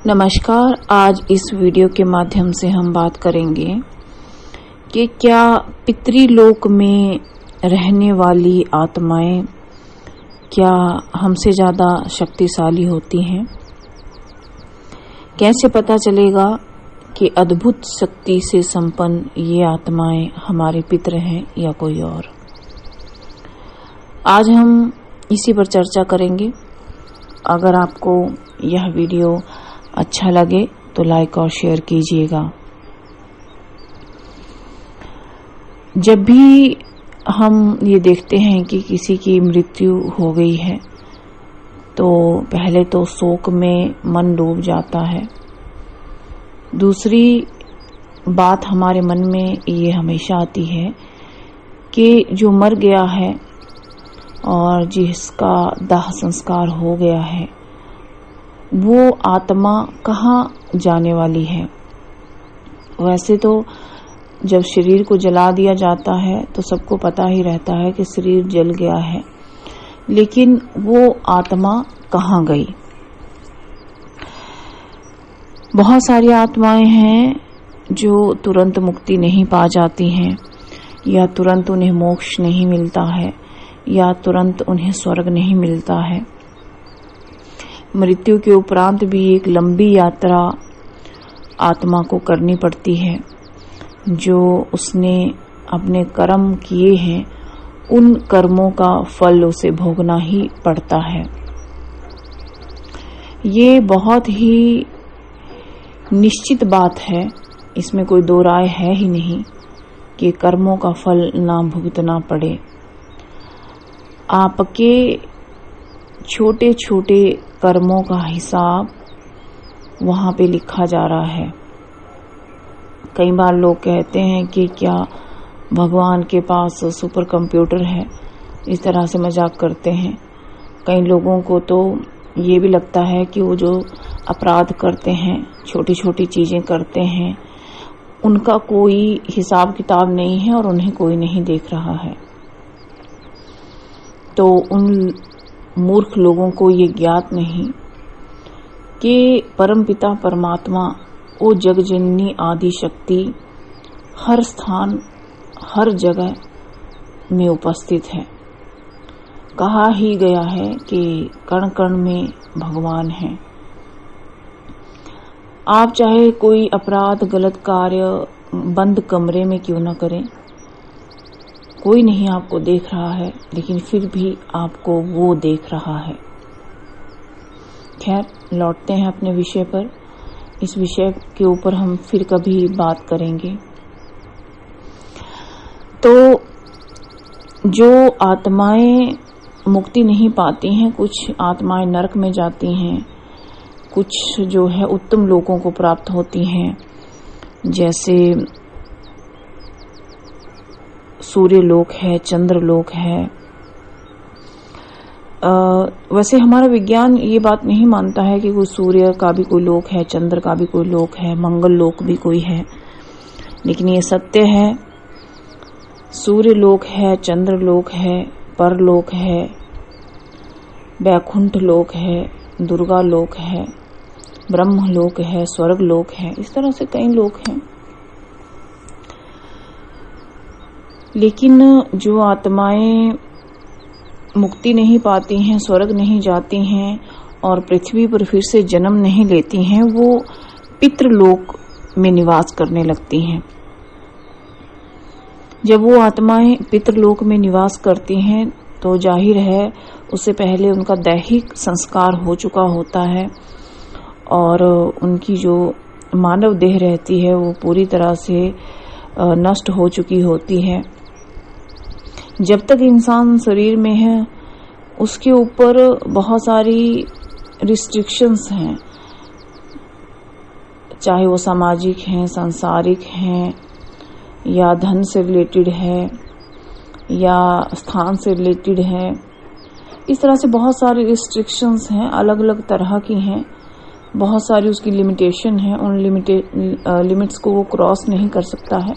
नमस्कार। आज इस वीडियो के माध्यम से हम बात करेंगे कि क्या पितृलोक में रहने वाली आत्माएं क्या हमसे ज़्यादा शक्तिशाली होती हैं। कैसे पता चलेगा कि अद्भुत शक्ति से संपन्न ये आत्माएं हमारे पितृ हैं या कोई और। आज हम इसी पर चर्चा करेंगे। अगर आपको यह वीडियो अच्छा लगे तो लाइक और शेयर कीजिएगा। जब भी हम ये देखते हैं कि किसी की मृत्यु हो गई है तो पहले तो शोक में मन डूब जाता है। दूसरी बात हमारे मन में ये हमेशा आती है कि जो मर गया है और जिसका दाह संस्कार हो गया है वो आत्मा कहाँ जाने वाली है। वैसे तो जब शरीर को जला दिया जाता है तो सबको पता ही रहता है कि शरीर जल गया है, लेकिन वो आत्मा कहाँ गई। बहुत सारी आत्माएं हैं जो तुरंत मुक्ति नहीं पा जाती हैं, या तुरंत उन्हें मोक्ष नहीं मिलता है, या तुरंत उन्हें स्वर्ग नहीं मिलता है। मृत्यु के उपरांत भी एक लंबी यात्रा आत्मा को करनी पड़ती है। जो उसने अपने कर्म किए हैं उन कर्मों का फल उसे भोगना ही पड़ता है। ये बहुत ही निश्चित बात है, इसमें कोई दो राय है ही नहीं कि कर्मों का फल ना भुगतना पड़े। आपके छोटे छोटे कर्मों का हिसाब वहां पे लिखा जा रहा है। कई बार लोग कहते हैं कि क्या भगवान के पास सुपर कंप्यूटर है, इस तरह से मजाक करते हैं। कई लोगों को तो ये भी लगता है कि वो जो अपराध करते हैं, छोटी छोटी चीजें करते हैं, उनका कोई हिसाब किताब नहीं है और उन्हें कोई नहीं देख रहा है। तो उन मूर्ख लोगों को ये ज्ञात नहीं कि परमपिता परमात्मा वो जगजननी आदि शक्ति हर स्थान हर जगह में उपस्थित है। कहा ही गया है कि कण कण में भगवान है। आप चाहे कोई अपराध गलत कार्य बंद कमरे में क्यों न करें, कोई नहीं आपको देख रहा है, लेकिन फिर भी आपको वो देख रहा है। खैर, लौटते हैं अपने विषय पर। इस विषय के ऊपर हम फिर कभी बात करेंगे। तो जो आत्माएं मुक्ति नहीं पाती हैं, कुछ आत्माएं नरक में जाती हैं, कुछ जो है उत्तम लोकों को प्राप्त होती हैं, जैसे सूर्य लोक है, चंद्र लोक है। वैसे हमारा विज्ञान ये बात नहीं मानता है कि कोई सूर्य का भी कोई लोक है, चंद्र का भी कोई लोक है, मंगल लोक भी कोई है, लेकिन ये सत्य है। सूर्य लोक है, चंद्र लोक है, परलोक है, वैकुंठ लोक है, दुर्गा लोक है, ब्रह्म लोक है, स्वर्ग लोक है। इस तरह से कई लोक हैं। लेकिन जो आत्माएं मुक्ति नहीं पाती हैं, स्वर्ग नहीं जाती हैं और पृथ्वी पर फिर से जन्म नहीं लेती हैं, वो पितृलोक में निवास करने लगती हैं। जब वो आत्माएं पितृलोक में निवास करती हैं तो जाहिर है उससे पहले उनका दैहिक संस्कार हो चुका होता है और उनकी जो मानव देह रहती है वो पूरी तरह से नष्ट हो चुकी होती है। जब तक इंसान शरीर में है उसके ऊपर बहुत सारी रिस्ट्रिक्शंस हैं, चाहे वो सामाजिक हैं, सांसारिक हैं, या धन से रिलेटेड है, या स्थान से रिलेटेड है। इस तरह से बहुत सारी रिस्ट्रिक्शंस हैं, अलग अलग तरह की हैं। बहुत सारी उसकी लिमिटेशन है, उन लिमिट्स को वो क्रॉस नहीं कर सकता है।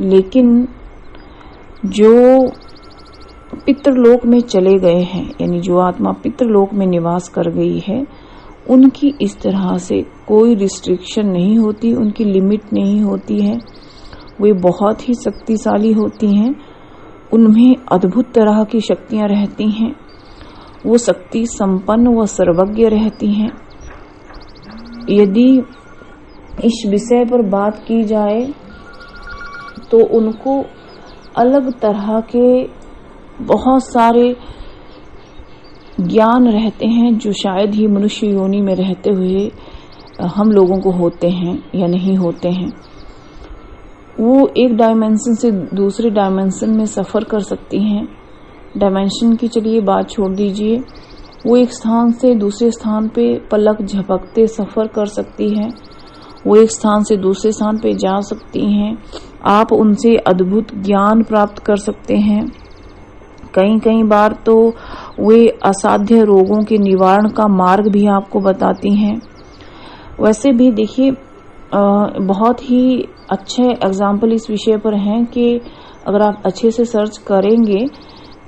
लेकिन जो पितृलोक में चले गए हैं, यानी जो आत्मा पितृलोक में निवास कर गई है, उनकी इस तरह से कोई रिस्ट्रिक्शन नहीं होती, उनकी लिमिट नहीं होती है। वे बहुत ही शक्तिशाली होती हैं, उनमें अद्भुत तरह की शक्तियां रहती हैं, वो शक्ति संपन्न व सर्वज्ञ रहती हैं। यदि इस विषय पर बात की जाए तो उनको अलग तरह के बहुत सारे ज्ञान रहते हैं जो शायद ही मनुष्य योनि में रहते हुए हम लोगों को होते हैं या नहीं होते हैं। वो एक डायमेंशन से दूसरे डायमेंशन में सफर कर सकती हैं। डायमेंशन की चलिए बात छोड़ दीजिए, वो एक स्थान से दूसरे स्थान पे पलक झपकते सफर कर सकती है। वो एक स्थान से दूसरे स्थान पे जा सकती हैं। आप उनसे अद्भुत ज्ञान प्राप्त कर सकते हैं। कई बार तो वे असाध्य रोगों के निवारण का मार्ग भी आपको बताती हैं। वैसे भी देखिए बहुत ही अच्छे एग्जाम्पल इस विषय पर हैं कि अगर आप अच्छे से सर्च करेंगे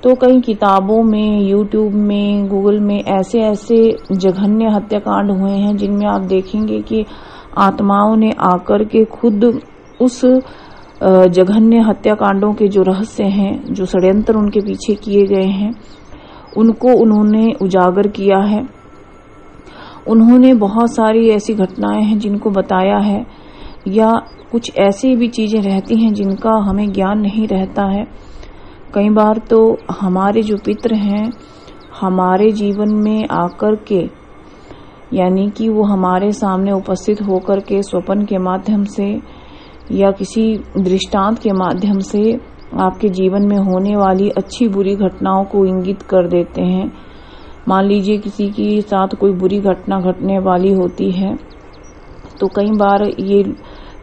तो कई किताबों में, यूट्यूब में, गूगल में ऐसे जघन्य हत्याकांड हुए हैं जिनमें आप देखेंगे कि आत्माओं ने आकर के खुद उस जघन्य हत्याकांडों के जो रहस्य हैं, जो षड्यंत्र उनके पीछे किए गए हैं, उनको उन्होंने उजागर किया है। उन्होंने बहुत सारी ऐसी घटनाएं हैं जिनको बताया है, या कुछ ऐसी भी चीजें रहती हैं जिनका हमें ज्ञान नहीं रहता है। कई बार तो हमारे जो पितृ हैं हमारे जीवन में आकर के, यानी कि वो हमारे सामने उपस्थित होकर के स्वप्न के माध्यम से या किसी दृष्टांत के माध्यम से आपके जीवन में होने वाली अच्छी बुरी घटनाओं को इंगित कर देते हैं। मान लीजिए किसी के साथ कोई बुरी घटना घटने वाली होती है तो कई बार ये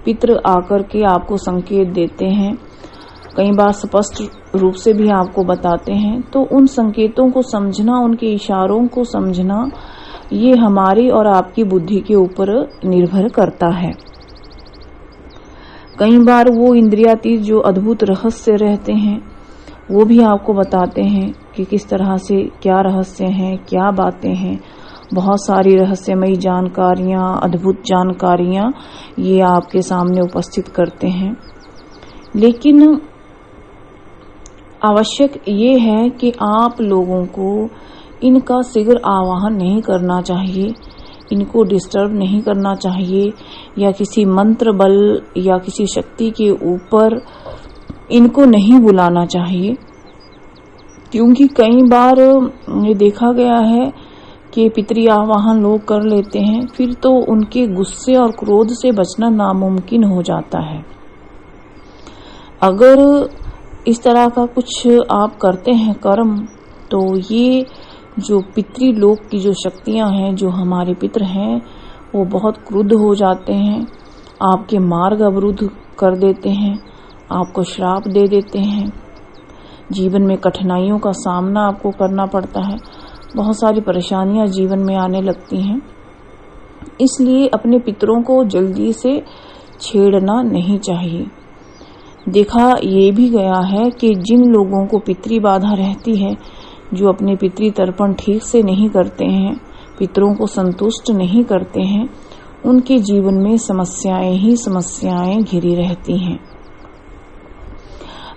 पितृ आकर के आपको संकेत देते हैं, कई बार स्पष्ट रूप से भी आपको बताते हैं। तो उन संकेतों को समझना, उनके इशारों को समझना, ये हमारी और आपकी बुद्धि के ऊपर निर्भर करता है। कई बार वो इंद्रियातीत जो अद्भुत रहस्य रहते हैं वो भी आपको बताते हैं कि किस तरह से क्या रहस्य हैं, क्या बातें हैं। बहुत सारी रहस्यमयी जानकारियां, अद्भुत जानकारियां ये आपके सामने उपस्थित करते हैं। लेकिन आवश्यक ये है कि आप लोगों को इनका शीघ्र आवाहन नहीं करना चाहिए, इनको डिस्टर्ब नहीं करना चाहिए, या किसी मंत्र बल या किसी शक्ति के ऊपर इनको नहीं बुलाना चाहिए। क्योंकि कई बार ये देखा गया है कि पितृ आवाहन लोग कर लेते हैं, फिर तो उनके गुस्से और क्रोध से बचना नामुमकिन हो जाता है। अगर इस तरह का कुछ आप करते हैं कर्म, तो ये जो पितृलोक की जो शक्तियां हैं, जो हमारे पितृ हैं, वो बहुत क्रुद्ध हो जाते हैं, आपके मार्ग अवरुद्ध कर देते हैं, आपको श्राप दे देते हैं, जीवन में कठिनाइयों का सामना आपको करना पड़ता है, बहुत सारी परेशानियां जीवन में आने लगती हैं। इसलिए अपने पितरों को जल्दी से छेड़ना नहीं चाहिए। देखा ये भी गया है कि जिन लोगों को पितृ बाधा रहती है, जो अपने पितृ तर्पण ठीक से नहीं करते हैं, पितरों को संतुष्ट नहीं करते हैं, उनके जीवन में समस्याएं ही समस्याएं घिरी रहती हैं।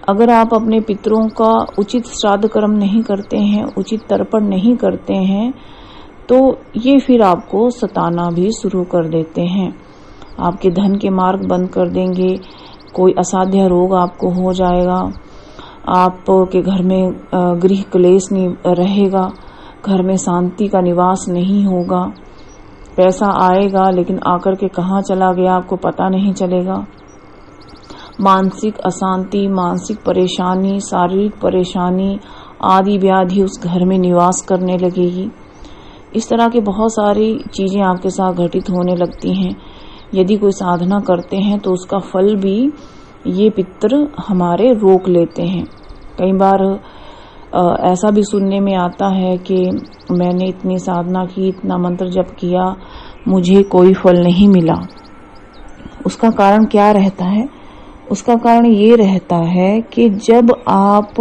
अगर आप अपने पितरों का उचित श्राद्ध कर्म नहीं करते हैं, उचित तर्पण नहीं करते हैं, तो ये फिर आपको सताना भी शुरू कर देते हैं, आपके धन के मार्ग बंद कर देंगे, कोई असाध्य रोग आपको हो जाएगा, आपके घर में गृह क्लेश नहीं रहेगा, घर में शांति का निवास नहीं होगा, पैसा आएगा लेकिन आकर के कहाँ चला गया आपको पता नहीं चलेगा, मानसिक अशांति, मानसिक परेशानी, शारीरिक परेशानी आदि व्याधि उस घर में निवास करने लगेगी। इस तरह के बहुत सारी चीजें आपके साथ घटित होने लगती हैं। यदि कोई साधना करते हैं तो उसका फल भी ये पितृ हमारे रोक लेते हैं। कई बार ऐसा भी सुनने में आता है कि मैंने इतनी साधना की, इतना मंत्र जप किया, मुझे कोई फल नहीं मिला। उसका कारण क्या रहता है? उसका कारण ये रहता है कि जब आप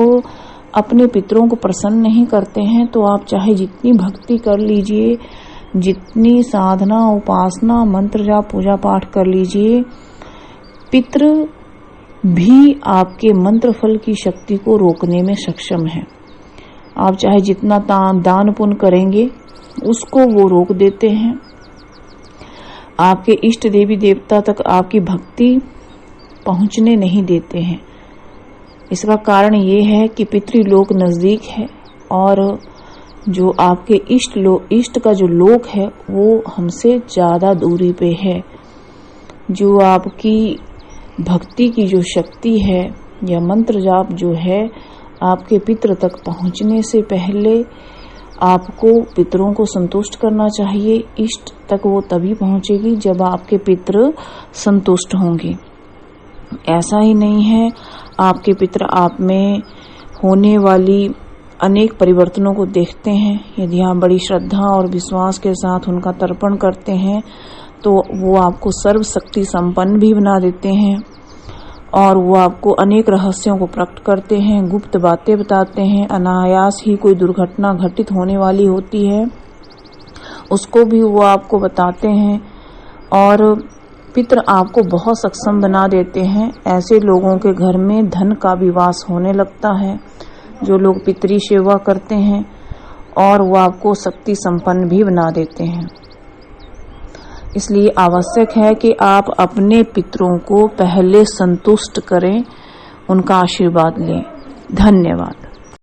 अपने पितरों को प्रसन्न नहीं करते हैं तो आप चाहे जितनी भक्ति कर लीजिए, जितनी साधना, उपासना, मंत्र जाप, पूजा पाठ कर लीजिए, पितृ भी आपके मंत्र फल की शक्ति को रोकने में सक्षम है। आप चाहे जितना दान पुण्य करेंगे उसको वो रोक देते हैं। आपके इष्ट देवी देवता तक आपकी भक्ति पहुंचने नहीं देते हैं। इसका कारण ये है कि पितृलोक नजदीक है और जो आपके इष्ट का जो लोक है वो हमसे ज्यादा दूरी पे है। जो आपकी भक्ति की जो शक्ति है या मंत्र जाप जो है, आपके पितृ तक पहुंचने से पहले आपको पितरों को संतुष्ट करना चाहिए। इष्ट तक वो तभी पहुंचेगी जब आपके पितृ संतुष्ट होंगे। ऐसा ही नहीं है, आपके पितृ आप में होने वाली अनेक परिवर्तनों को देखते हैं। यदि आप बड़ी श्रद्धा और विश्वास के साथ उनका तर्पण करते हैं तो वो आपको सर्वशक्ति संपन्न भी बना देते हैं और वो आपको अनेक रहस्यों को प्रकट करते हैं, गुप्त बातें बताते हैं। अनायास ही कोई दुर्घटना घटित होने वाली होती है उसको भी वो आपको बताते हैं और पितृ आपको बहुत सक्षम बना देते हैं। ऐसे लोगों के घर में धन का भी वास होने लगता है जो लोग पितरी सेवा करते हैं, और वो आपको शक्ति संपन्न भी बना देते हैं। इसलिए आवश्यक है कि आप अपने पितरों को पहले संतुष्ट करें, उनका आशीर्वाद लें। धन्यवाद।